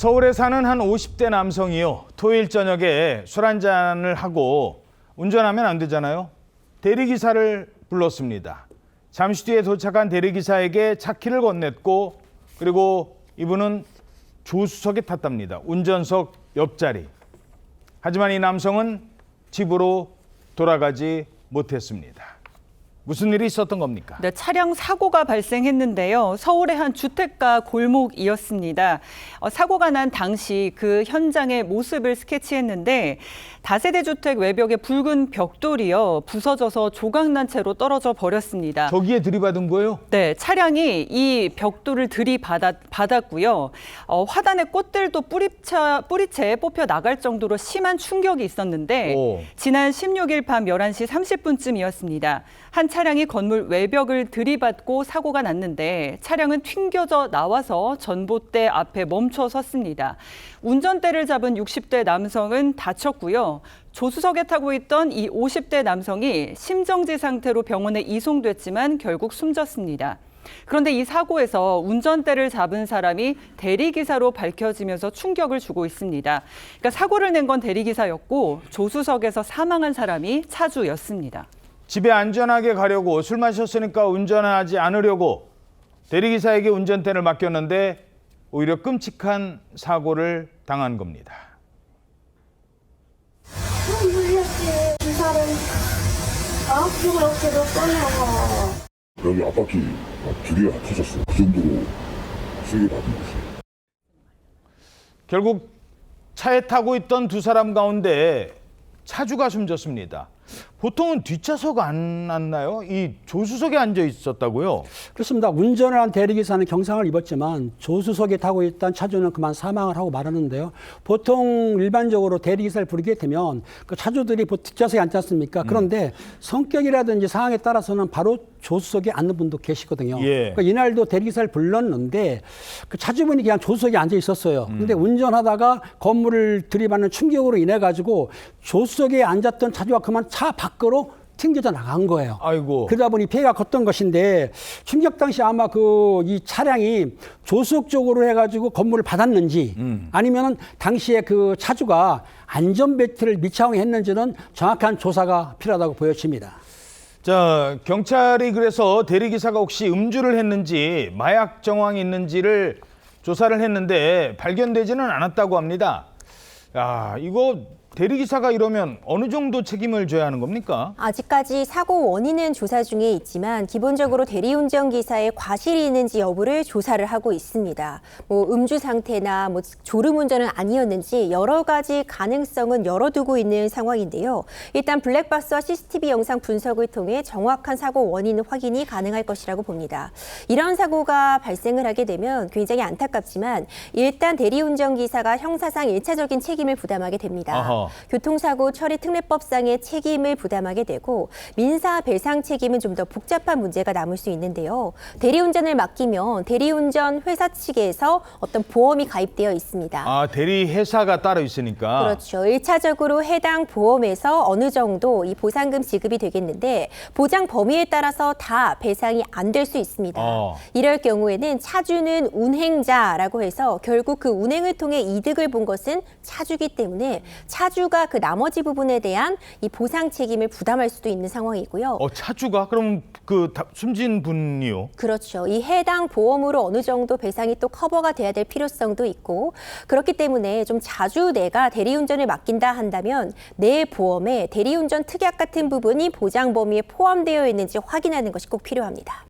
서울에 사는 한 50대 남성이요. 토요일 저녁에 술 한잔을 하고 운전하면 안 되잖아요. 대리기사를 불렀습니다. 잠시 뒤에 도착한 대리기사에게 차 키를 건넸고 그리고 이분은 조수석에 탔답니다. 운전석 옆자리. 하지만 이 남성은 집으로 돌아가지 못했습니다. 무슨 일이 있었던 겁니까? 네, 차량 사고가 발생했는데요. 서울의 한 주택가 골목이었습니다. 사고가 난 당시 그 현장의 모습을 스케치했는데 다세대 주택 외벽에 붉은 벽돌이요. 부서져서 조각난 채로 떨어져 버렸습니다. 저기에 들이받은 거예요? 네, 차량이 이 벽돌을 들이받았고요. 화단의 꽃들도 뿌리채 뽑혀 나갈 정도로 심한 충격이 있었는데 지난 16일 밤 11시 30분쯤이었습니다. 한 차량이 건물 외벽을 들이받고 사고가 났는데 차량은 튕겨져 나와서 전봇대 앞에 멈춰 섰습니다. 운전대를 잡은 60대 남성은 다쳤고요. 조수석에 타고 있던 이 50대 남성이 심정지 상태로 병원에 이송됐지만 결국 숨졌습니다. 그런데 이 사고에서 운전대를 잡은 사람이 대리기사로 밝혀지면서 충격을 주고 있습니다. 그러니까 사고를 낸 건 대리기사였고 조수석에서 사망한 사람이 차주였습니다. 집에 안전하게 가려고 술 마셨으니까 운전하지 않으려고 대리기사에게 운전대를 맡겼는데 오히려 끔찍한 사고를 당한 겁니다. 기사를 이렇게 몇 번이야. 여기 앞바퀴 두 개가 터졌어. 그 정도로 세게 맞은 거지. 결국 차에 타고 있던 두 사람 가운데 차주가 숨졌습니다. 보통은 뒷좌석 안 앉나요? 이 조수석에 앉아 있었다고요? 그렇습니다. 운전을 한 대리기사는 경상을 입었지만 조수석에 타고 있던 차주는 그만 사망을 하고 말았는데요. 보통 일반적으로 대리기사를 부르게 되면 그 차주들이 뒷좌석에 앉지 않습니까? 그런데 성격이라든지 상황에 따라서는 바로 조수석에 앉는 분도 계시거든요. 그러니까 이날도 대리기사를 불렀는데 그 차주분이 그냥 조수석에 앉아 있었어요. 근데 운전하다가 건물을 들이받는 충격으로 인해 가지고 조수석에 앉았던 차주가 그만 차 밖으로 튕겨져 나간 거예요. 아이고. 그러다 보니 피해가 컸던 것인데 충격 당시 아마 이 차량이 조수석 쪽으로 해가지고 건물을 받았는지 아니면은 당시에 그 차주가 안전벨트를 미착용해 했는지는 정확한 조사가 필요하다고 보여집니다. 자, 경찰이 그래서 대리기사가 혹시 음주를 했는지 마약 정황이 있는지를 조사를 했는데 발견되지는 않았다고 합니다. 야, 이거 대리기사가 이러면 어느 정도 책임을 져야 하는 겁니까? 아직까지 사고 원인은 조사 중에 있지만 기본적으로 대리운전기사의 과실이 있는지 여부를 조사를 하고 있습니다. 음주 상태나 졸음운전은 아니었는지 여러 가지 가능성은 열어두고 있는 상황인데요. 일단 블랙박스와 CCTV 영상 분석을 통해 정확한 사고 원인 확인이 가능할 것이라고 봅니다. 이런 사고가 발생을 하게 되면 굉장히 안타깝지만 일단 대리운전기사가 형사상 1차적인 책임을 부담하게 됩니다. 아하. 교통사고 처리 특례법상의 책임을 부담하게 되고 민사 배상 책임은 좀 더 복잡한 문제가 남을 수 있는데요. 대리운전을 맡기면 대리운전 회사 측에서 어떤 보험이 가입되어 있습니다. 아, 대리회사가 따로 있으니까. 그렇죠. 1차적으로 해당 보험에서 어느 정도 이 보상금 지급이 되겠는데 보장 범위에 따라서 다 배상이 안 될 수 있습니다. 이럴 경우에는 차주는 운행자라고 해서 결국 그 운행을 통해 이득을 본 것은 차주기 때문에 차주가 그 나머지 부분에 대한 이 보상 책임을 부담할 수도 있는 상황이고요. 차주가? 그럼 숨진 분이요? 그렇죠. 이 해당 보험으로 어느 정도 배상이 또 커버가 돼야 될 필요성도 있고 그렇기 때문에 좀 자주 내가 대리운전을 맡긴다 한다면 내 보험에 대리운전 특약 같은 부분이 보장 범위에 포함되어 있는지 확인하는 것이 꼭 필요합니다.